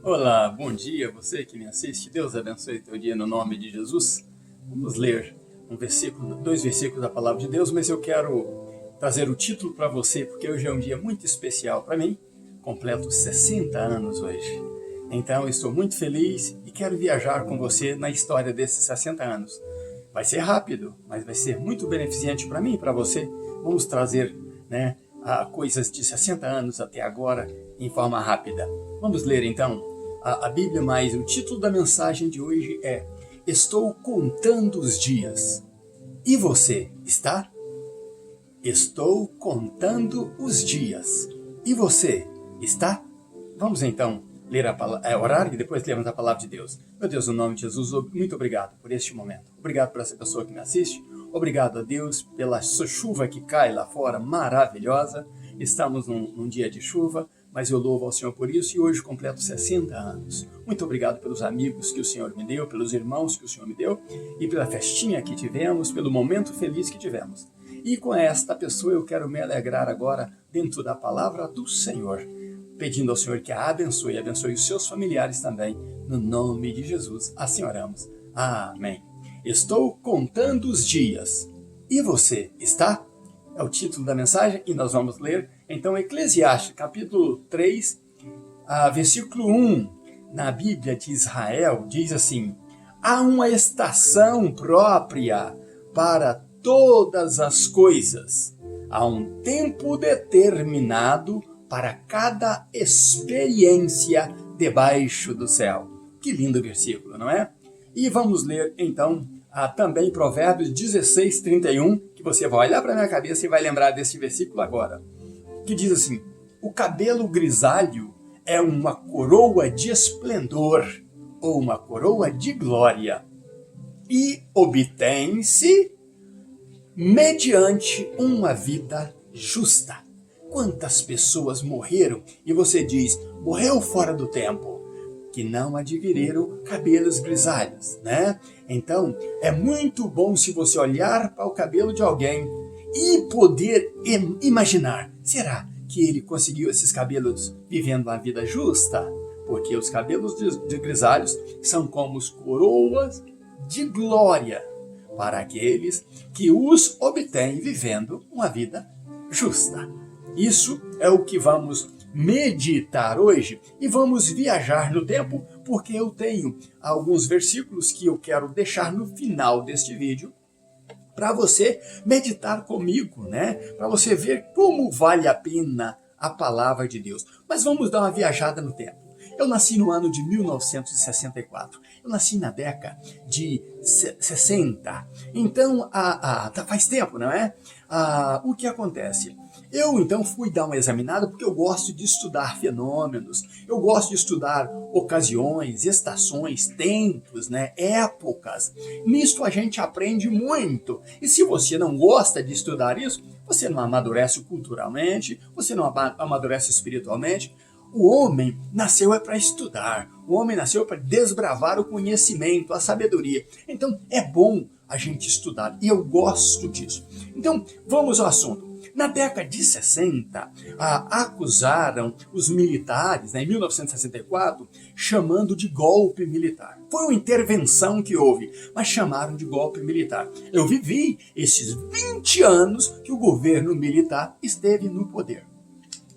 Olá, bom dia, você que me assiste. Deus abençoe teu dia no nome de Jesus. Vamos ler dois versículos da palavra de Deus, mas eu quero trazer o título para você, porque hoje é um dia muito especial para mim. Completo 60 anos hoje. Então, eu estou muito feliz e quero viajar com você na história desses 60 anos. Vai ser rápido, mas vai ser muito beneficente para mim e para você. Vamos trazer, coisas de 60 anos até agora em forma rápida. Vamos ler então a Bíblia, mas o título da mensagem de hoje é: Estou contando os dias. E você está? Estou contando os dias. E você está? Vamos então orar e depois lermos a palavra de Deus. Meu Deus, no nome de Jesus, muito obrigado por este momento. Obrigado por essa pessoa que me assiste. Obrigado a Deus pela sua chuva que cai lá fora, maravilhosa. Estamos num dia de chuva, mas eu louvo ao Senhor por isso e hoje completo 60 anos. Muito obrigado pelos amigos que o Senhor me deu, pelos irmãos que o Senhor me deu e pela festinha que tivemos, pelo momento feliz que tivemos. E com esta pessoa eu quero me alegrar agora dentro da palavra do Senhor, pedindo ao Senhor que a abençoe os seus familiares também, no nome de Jesus. Assim oramos. Amém. Estou contando os dias. E você está? É o título da mensagem e nós vamos ler então Eclesiastes, capítulo 3, versículo 1, na Bíblia de Israel, diz assim: há uma estação própria para todas as coisas, há um tempo determinado para cada experiência debaixo do céu. Que lindo versículo, não é? E vamos ler então também Provérbios 16, 31, que você vai olhar para a minha cabeça e vai lembrar desse versículo agora, que diz assim: o cabelo grisalho é uma coroa de esplendor, ou uma coroa de glória, e obtém-se mediante uma vida justa. Quantas pessoas morreram e você diz, morreu fora do tempo, que não adquiriram cabelos grisalhos, né? Então, é muito bom se você olhar para o cabelo de alguém e poder imaginar, será que ele conseguiu esses cabelos vivendo uma vida justa? Porque os cabelos de grisalhos são como as coroas de glória para aqueles que os obtêm vivendo uma vida justa. Isso é o que vamos meditar hoje e vamos viajar no tempo, porque eu tenho alguns versículos que eu quero deixar no final deste vídeo para você meditar comigo, né? Para você ver como vale a pena a palavra de Deus. Mas vamos dar uma viajada no tempo. Eu nasci no ano de 1964. Eu nasci na década de 60. Então, faz tempo, não é? O que acontece? Eu, então, fui dar uma examinada porque eu gosto de estudar fenômenos, eu gosto de estudar ocasiões, estações, tempos, né, épocas. Nisto a gente aprende muito. E se você não gosta de estudar isso, você não amadurece culturalmente, você não amadurece espiritualmente. O homem nasceu para estudar, o homem nasceu para desbravar o conhecimento, a sabedoria. Então, é bom a gente estudar e eu gosto disso. Então, vamos ao assunto. Na década de 60, acusaram os militares, em 1964, chamando de golpe militar. Foi uma intervenção que houve, mas chamaram de golpe militar. Eu vivi esses 20 anos que o governo militar esteve no poder.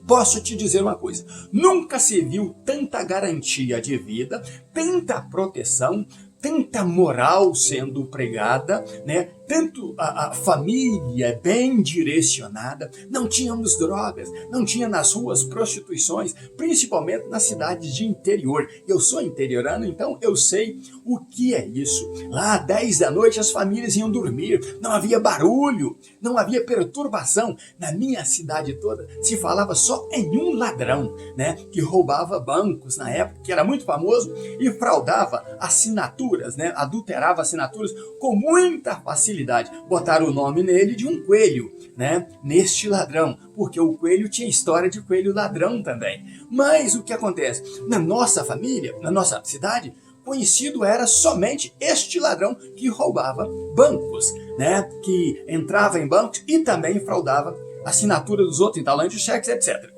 Posso te dizer uma coisa, nunca se viu tanta garantia de vida, tanta proteção, tanta moral sendo pregada, né? Tanto a família bem direcionada, não tínhamos drogas, não tinha nas ruas prostituições, principalmente nas cidades de interior. Eu sou interiorano, então eu sei o que é isso. Lá, 10 da noite, as famílias iam dormir, não havia barulho, não havia perturbação. Na minha cidade toda se falava só em um ladrão, né? Que roubava bancos na época, que era muito famoso, e fraudava assinaturas, né? Adulterava assinaturas com muita facilidade. Botaram o nome nele de um coelho, né? Neste ladrão, porque o coelho tinha história de coelho ladrão também. Mas o que acontece? Na nossa família, na nossa cidade, conhecido era somente este ladrão que roubava bancos, né? Que entrava em bancos e também fraudava assinatura dos outros, entalando cheques, etc.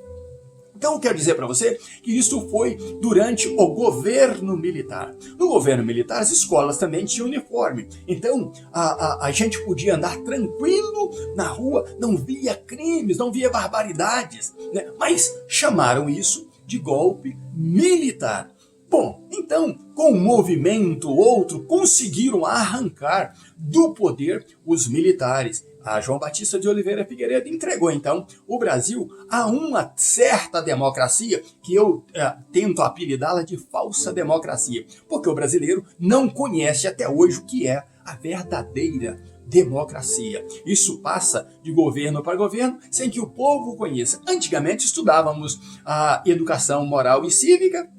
Então, eu quero dizer para você que isso foi durante o governo militar. No governo militar, as escolas também tinham uniforme. Então, a gente podia andar tranquilo na rua, não via crimes, não via barbaridades, né? Mas chamaram isso de golpe militar. Bom, então, com um movimento ou outro, conseguiram arrancar do poder os militares. A João Batista de Oliveira Figueiredo entregou, então, o Brasil a uma certa democracia, que eu tento apelidá-la de falsa democracia, porque o brasileiro não conhece até hoje o que é a verdadeira democracia. Isso passa de governo para governo sem que o povo conheça. Antigamente estudávamos a educação moral e cívica,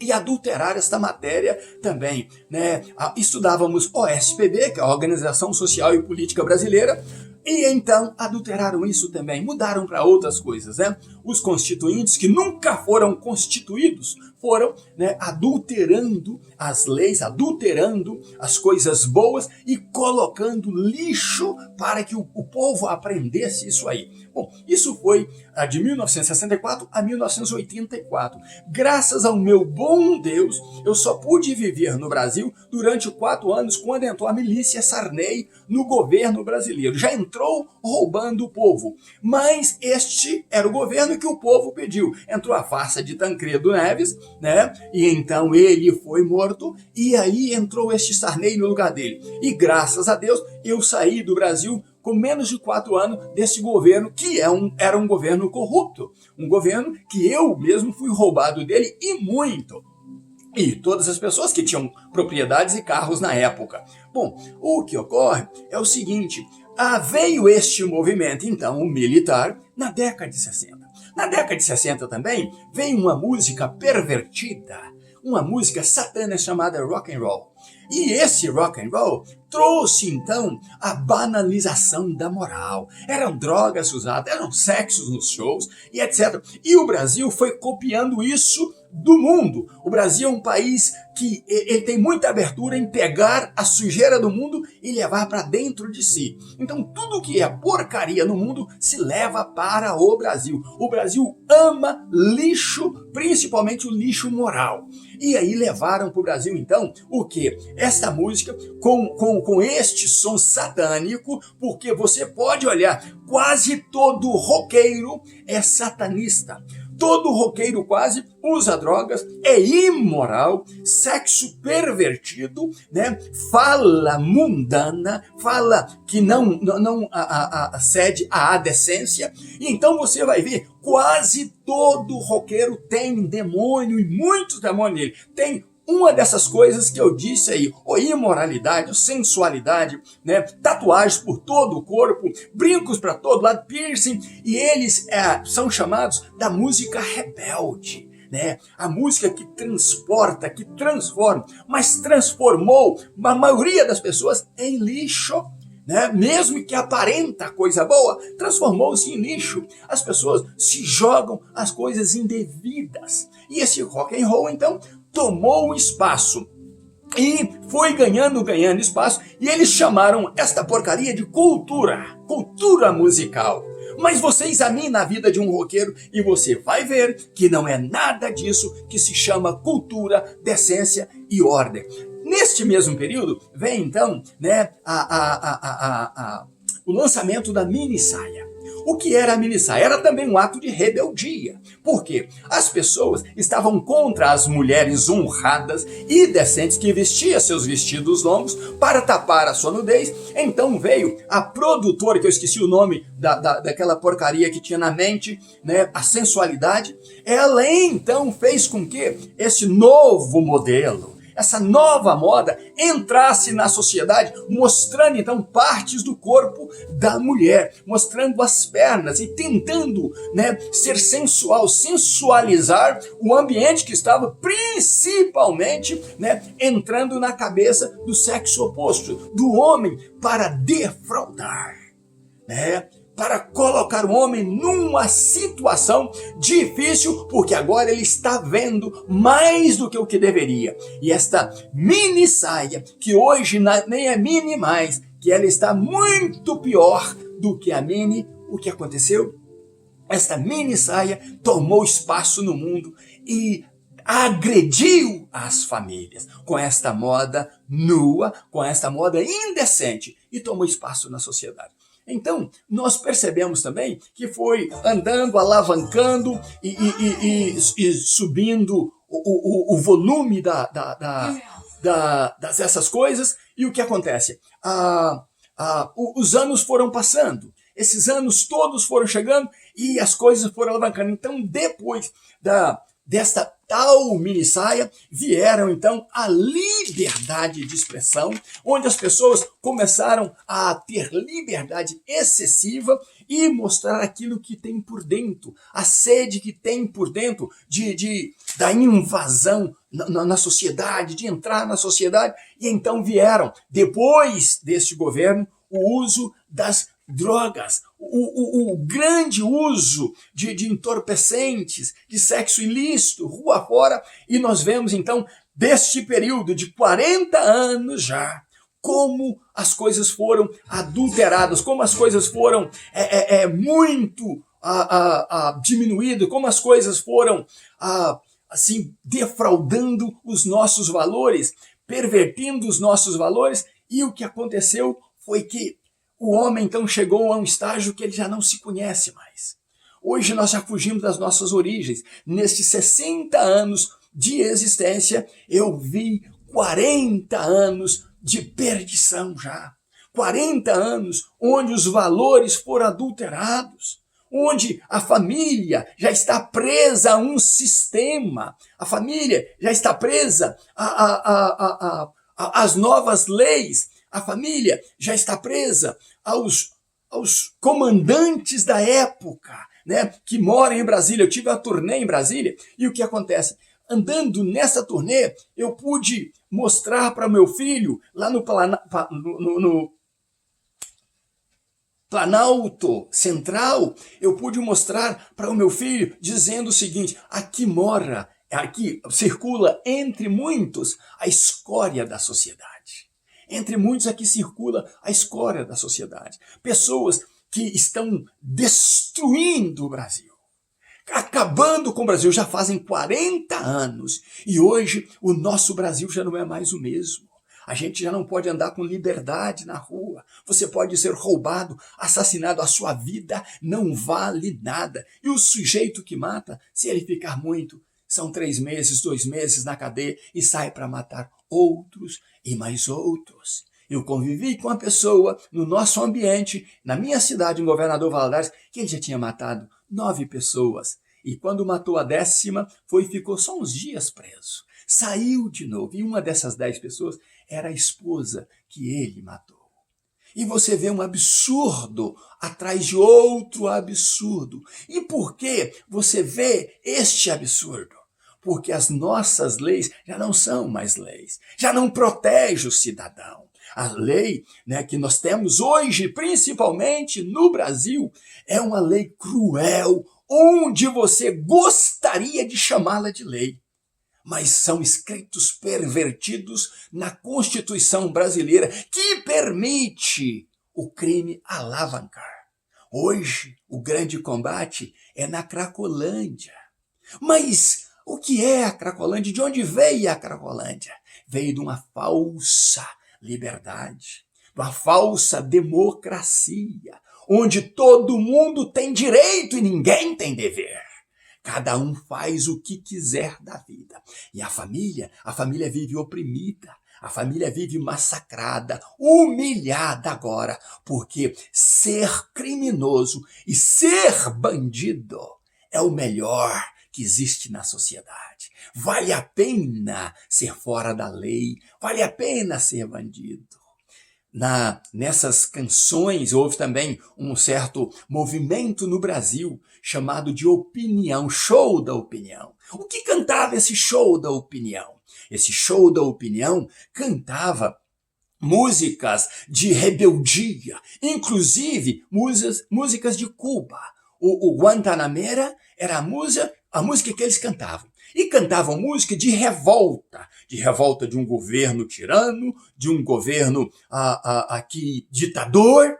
e adulterar esta matéria também, né? Estudávamos OSPB, que é a Organização Social e Política Brasileira, e então adulteraram isso também, mudaram para outras coisas, né? Os constituintes, que nunca foram constituídos, foram, né, adulterando as leis, adulterando as coisas boas e colocando lixo para que o povo aprendesse isso aí. Bom, isso foi de 1964 a 1984. Graças ao meu bom Deus, eu só pude viver no Brasil durante 4 anos, quando entrou a milícia Sarney no governo brasileiro. Já entrou roubando o povo, mas este era o governo que o povo pediu. Entrou a farsa de Tancredo Neves, né? E então ele foi morto, e aí entrou este Sarney no lugar dele. E graças a Deus, eu saí do Brasil com menos de 4 anos desse governo, que era um governo corrupto, um governo que eu mesmo fui roubado dele, e muito. E todas as pessoas que tinham propriedades e carros na época. Bom, o que ocorre é o seguinte: veio este movimento, então, militar, na década de 60. Na década de 60 também veio uma música pervertida, uma música satânica chamada rock and roll. E esse rock and roll trouxe então a banalização da moral. Eram drogas usadas, eram sexos nos shows e etc. E o Brasil foi copiando isso do mundo. O Brasil é um país que ele tem muita abertura em pegar a sujeira do mundo e levar para dentro de si. Então tudo que é porcaria no mundo se leva para o Brasil. O Brasil ama lixo, principalmente o lixo moral. E aí levaram para o Brasil então o quê? Esta música com este som satânico, porque você pode olhar, quase todo roqueiro é satanista. Todo roqueiro quase usa drogas, é imoral, sexo pervertido, né? Fala mundana, fala que não cede à decência. E então você vai ver, quase todo roqueiro tem demônio, e muitos demônios nele. Tem uma dessas coisas que eu disse aí, ou imoralidade, ou sensualidade, né? Tatuagens por todo o corpo, brincos para todo lado, piercing, e eles são chamados da música rebelde, né? A música que transporta, que transforma, mas transformou a maioria das pessoas em lixo, né? Mesmo que aparenta coisa boa, transformou-se em lixo. As pessoas se jogam as coisas indevidas. E esse rock and roll, então, tomou espaço e foi ganhando espaço, e eles chamaram esta porcaria de cultura musical. Mas você examina a vida de um roqueiro e você vai ver que não é nada disso que se chama cultura, decência e ordem. Neste mesmo período vem então, né, o lançamento da mini saia. O que era a mini saia? Era também um ato de rebeldia. Por quê? As pessoas estavam contra as mulheres honradas e decentes que vestiam seus vestidos longos para tapar a sua nudez. Então veio a produtora, que eu esqueci o nome daquela porcaria que tinha na mente, né, a sensualidade. Ela então fez com que esse novo modelo, essa nova moda entrasse na sociedade, mostrando então partes do corpo da mulher, mostrando as pernas e tentando, né, ser sensual, sensualizar o ambiente que estava principalmente, né, entrando na cabeça do sexo oposto, do homem, para defraudar, né? Para colocar o homem numa situação difícil, porque agora ele está vendo mais do que o que deveria. E esta mini saia, que hoje nem é mini mais, que ela está muito pior do que a mini, o que aconteceu? esta mini saia tomou espaço no mundo e agrediu as famílias com esta moda nua, com esta moda indecente, e tomou espaço na sociedade. Então, nós percebemos também que foi andando, alavancando e subindo o volume dessas coisas. E o que acontece? Os anos foram passando, esses anos todos foram chegando e as coisas foram alavancando. Então, depois desta tal mini saia, vieram então a liberdade de expressão, onde as pessoas começaram a ter liberdade excessiva e mostrar aquilo que tem por dentro, a sede que tem por dentro da invasão na sociedade, de entrar na sociedade. E então vieram, depois deste governo, o uso das drogas, o grande uso de entorpecentes, de sexo ilícito, rua fora, e nós vemos então, deste período de 40 anos já, como as coisas foram adulteradas, como as coisas foram muito diminuídas, como as coisas foram assim, defraudando os nossos valores, pervertindo os nossos valores, e o que aconteceu foi que o homem, então, chegou a um estágio que ele já não se conhece mais. Hoje nós já fugimos das nossas origens. Nestes 60 anos de existência, eu vi 40 anos de perdição já. 40 anos onde os valores foram adulterados, onde a família já está presa a um sistema, a família já está presa às novas leis, a família já está presa aos comandantes da época, né, que moram em Brasília. Eu tive uma turnê em Brasília e o que acontece? Andando nessa turnê, eu pude mostrar para meu filho, lá no Planalto Central, eu pude mostrar para o meu filho dizendo o seguinte: aqui circula entre muitos a escória da sociedade. Entre muitos aqui circula a escória da sociedade. Pessoas que estão destruindo o Brasil, acabando com o Brasil. Já fazem 40 anos e hoje o nosso Brasil já não é mais o mesmo. A gente já não pode andar com liberdade na rua. Você pode ser roubado, assassinado. A sua vida não vale nada. E o sujeito que mata, se ele ficar muito, são 3 meses, 2 meses na cadeia e sai para matar outros e mais outros. Eu convivi com uma pessoa no nosso ambiente, na minha cidade, em Governador Valadares, que ele já tinha matado 9 pessoas. E quando matou a 10ª, ficou só uns dias preso. Saiu de novo. E uma dessas 10 pessoas era a esposa que ele matou. E você vê um absurdo atrás de outro absurdo. E por que você vê este absurdo? Porque as nossas leis já não são mais leis, já não protege o cidadão. A lei, né, que nós temos hoje, principalmente no Brasil, é uma lei cruel, onde você gostaria de chamá-la de lei. Mas são escritos pervertidos na Constituição brasileira, que permite o crime alavancar. Hoje, o grande combate é na Cracolândia. Mas o que é a Cracolândia? De onde veio a Cracolândia? Veio de uma falsa liberdade, de uma falsa democracia, onde todo mundo tem direito e ninguém tem dever. Cada um faz o que quiser da vida. E a família vive oprimida, a família vive massacrada, humilhada agora, porque ser criminoso e ser bandido é o melhor que existe na sociedade. Vale a pena ser fora da lei, vale a pena ser bandido. Nessas canções houve também um certo movimento no Brasil chamado de opinião, show da opinião. O que cantava esse show da opinião? Esse show da opinião cantava músicas de rebeldia, inclusive músicas de Cuba. O Guantanamera era a música que eles cantavam. E cantavam música de revolta de um governo tirano, de um governo aqui ditador.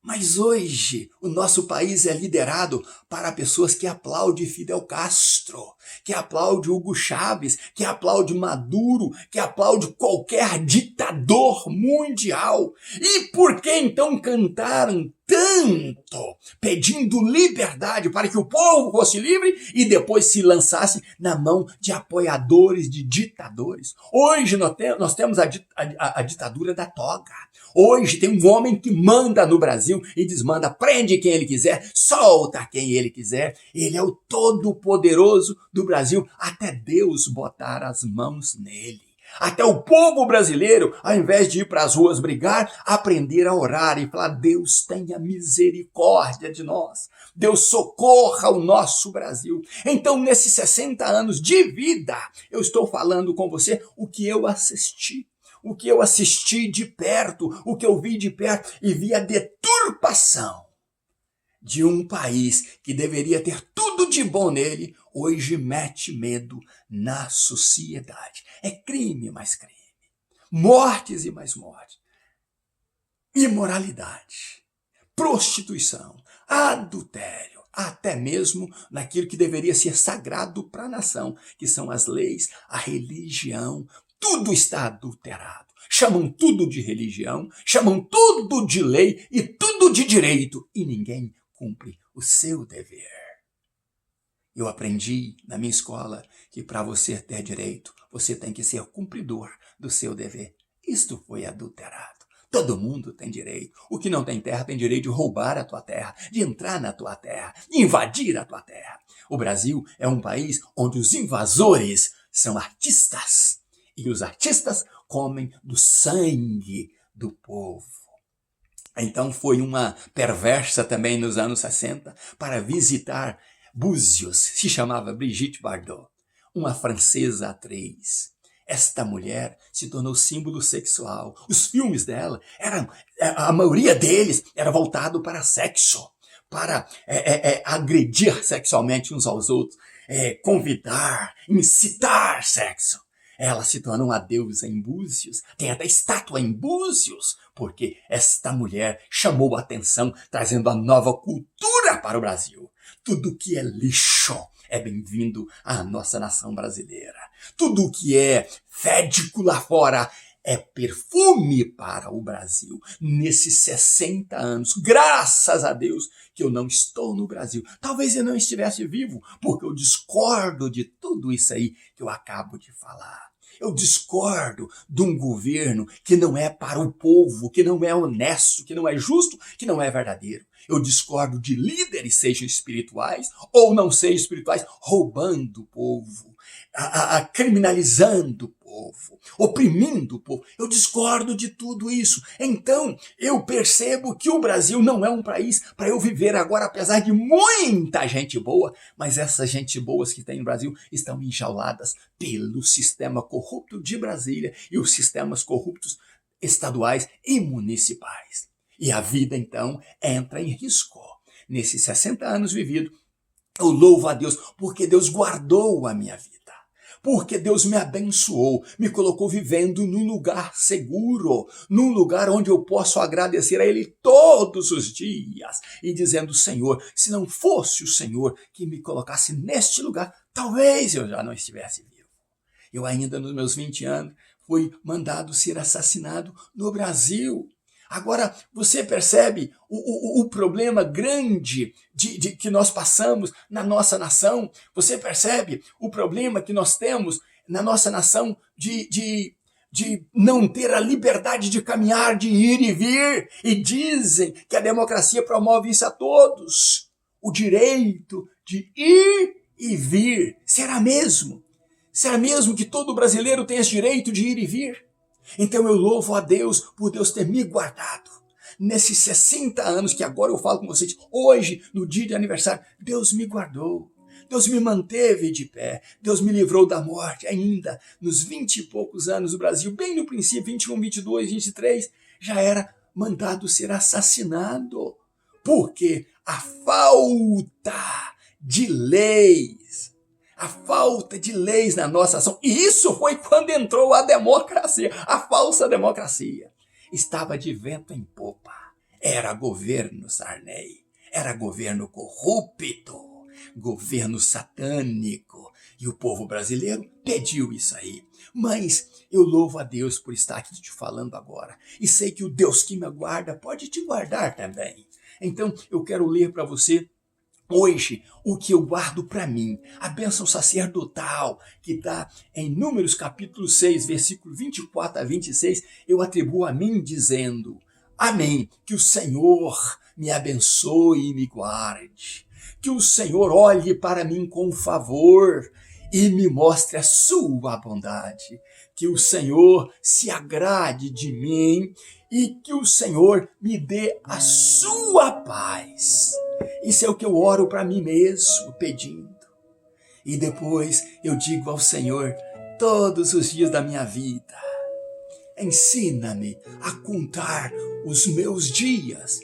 Mas hoje o nosso país é liderado para pessoas que aplaudem Fidel Castro, que aplaudem Hugo Chávez, que aplaudem Maduro, que aplaudem qualquer ditador mundial. E por que então cantaram tanto, pedindo liberdade para que o povo fosse livre e depois se lançasse na mão de apoiadores de ditadores? Hoje nós temos a ditadura da toga. Hoje tem um homem que manda no Brasil e desmanda, prende quem ele quiser, solta quem ele quiser. Ele é o todo-poderoso do Brasil, até Deus botar as mãos nele. Até o povo brasileiro, ao invés de ir para as ruas brigar, aprender a orar e falar: Deus tenha misericórdia de nós. Deus socorra o nosso Brasil. Então, nesses 60 anos de vida, eu estou falando com você o que eu assisti. O que eu assisti de perto, o que eu vi de perto e vi a deturpação de um país que deveria ter tudo de bom nele, hoje mete medo na sociedade. É crime mais crime, mortes e mais mortes, imoralidade, prostituição, adultério, até mesmo naquilo que deveria ser sagrado para a nação, que são as leis, a religião. Tudo está adulterado. Chamam tudo de religião, chamam tudo de lei e tudo de direito. E ninguém cumpre o seu dever. Eu aprendi na minha escola que para você ter direito, você tem que ser cumpridor do seu dever. Isto foi adulterado. Todo mundo tem direito. O que não tem terra tem direito de roubar a tua terra, de entrar na tua terra, de invadir a tua terra. O Brasil é um país onde os invasores são artistas. E os artistas comem do sangue do povo. Então foi uma perversa também nos anos 60 para visitar Búzios. Se chamava Brigitte Bardot, uma francesa atriz. Esta mulher se tornou símbolo sexual. Os filmes dela, a maioria deles era voltado para sexo, para agredir sexualmente uns aos outros, convidar, incitar sexo. Ela se tornou uma deusa em Búzios, tem até estátua em Búzios, porque esta mulher chamou a atenção, trazendo a nova cultura para o Brasil. Tudo que é lixo é bem-vindo à nossa nação brasileira. Tudo que é fédico lá fora é perfume para o Brasil. Nesses 60 anos, graças a Deus que eu não estou no Brasil. Talvez eu não estivesse vivo, porque eu discordo de tudo isso aí que eu acabo de falar. Eu discordo de um governo que não é para o povo, que não é honesto, que não é justo, que não é verdadeiro. Eu discordo de líderes, sejam espirituais ou não sejam espirituais, roubando o povo, criminalizando o povo, oprimindo o povo. Eu discordo de tudo isso. Então, eu percebo que o Brasil não é um país para eu viver agora, apesar de muita gente boa, mas essas gente boas que tem no Brasil estão enjauladas pelo sistema corrupto de Brasília e os sistemas corruptos estaduais e municipais. E a vida, então, entra em risco. Nesses 60 anos vividos, eu louvo a Deus porque Deus guardou a minha vida. Porque Deus me abençoou, me colocou vivendo num lugar seguro, num lugar onde eu posso agradecer a Ele todos os dias e dizendo: Senhor, se não fosse o Senhor que me colocasse neste lugar, talvez eu já não estivesse vivo. Eu ainda nos meus 20 anos fui mandado ser assassinado no Brasil. Agora, você percebe o problema grande que nós passamos na nossa nação? Você percebe o problema que nós temos na nossa nação de não ter a liberdade de caminhar, de ir e vir? E dizem que a democracia promove isso a todos. O direito de ir e vir. Será mesmo? Será mesmo que todo brasileiro tem esse direito de ir e vir? Então eu louvo a Deus por Deus ter me guardado. Nesses 60 anos que agora eu falo com vocês, hoje, no dia de aniversário, Deus me guardou. Deus me manteve de pé. Deus me livrou da morte ainda. Nos 20 e poucos anos do Brasil, bem no princípio, 21, 22, 23, já era mandado ser assassinado. Porque a falta de leis, a falta de leis na nossa ação. E isso foi quando entrou a democracia, a falsa democracia. Estava de vento em popa. Era governo Sarney, era governo corrupto, governo satânico. E o povo brasileiro pediu isso aí. Mas eu louvo a Deus por estar aqui te falando agora. E sei que o Deus que me guarda pode te guardar também. Então eu quero ler para você hoje o que eu guardo para mim. A bênção sacerdotal que está em Números capítulo 6, versículo 24 a 26. Eu atribuo a mim dizendo: amém, que o Senhor me abençoe e me guarde. Que o Senhor olhe para mim com favor e me mostre a sua bondade. Que o Senhor se agrade de mim e que o Senhor me dê a sua paz. Isso é o que eu oro para mim mesmo, pedindo. E depois eu digo ao Senhor todos os dias da minha vida: ensina-me a contar os meus dias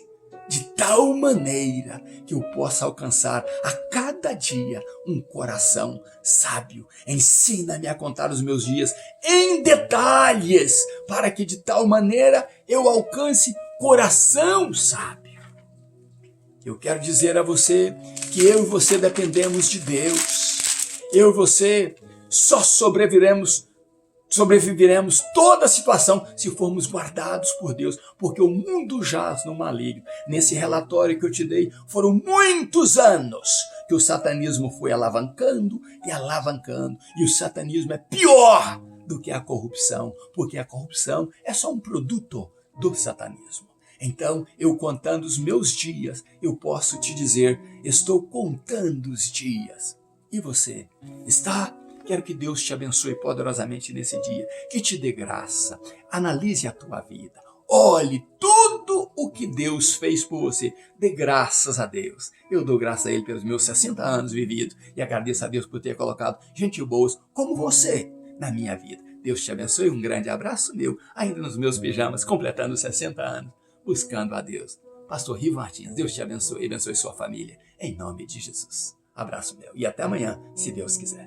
de tal maneira que eu possa alcançar a cada dia um coração sábio. Ensina-me a contar os meus dias em detalhes, para que de tal maneira eu alcance coração sábio. Eu quero dizer a você que eu e você dependemos de Deus. Eu e você só sobreviveremos toda a situação se formos guardados por Deus, porque o mundo jaz no maligno. Nesse relatório que eu te dei, foram muitos anos que o satanismo foi alavancando e alavancando, e o satanismo é pior do que a corrupção, porque a corrupção é só um produto do satanismo. Então, eu contando os meus dias, eu posso te dizer: estou contando os dias. E você está? Quero que Deus te abençoe poderosamente nesse dia, que te dê graça. Analise a tua vida. Olhe tudo o que Deus fez por você. Dê graças a Deus. Eu dou graças a Ele pelos meus 60 anos vividos e agradeço a Deus por ter colocado gente boa como você na minha vida. Deus te abençoe. Um grande abraço meu, ainda nos meus pijamas, completando 60 anos, buscando a Deus. Pastor Rivo Martins, Deus te abençoe e abençoe sua família. Em nome de Jesus. Abraço meu e até amanhã, se Deus quiser.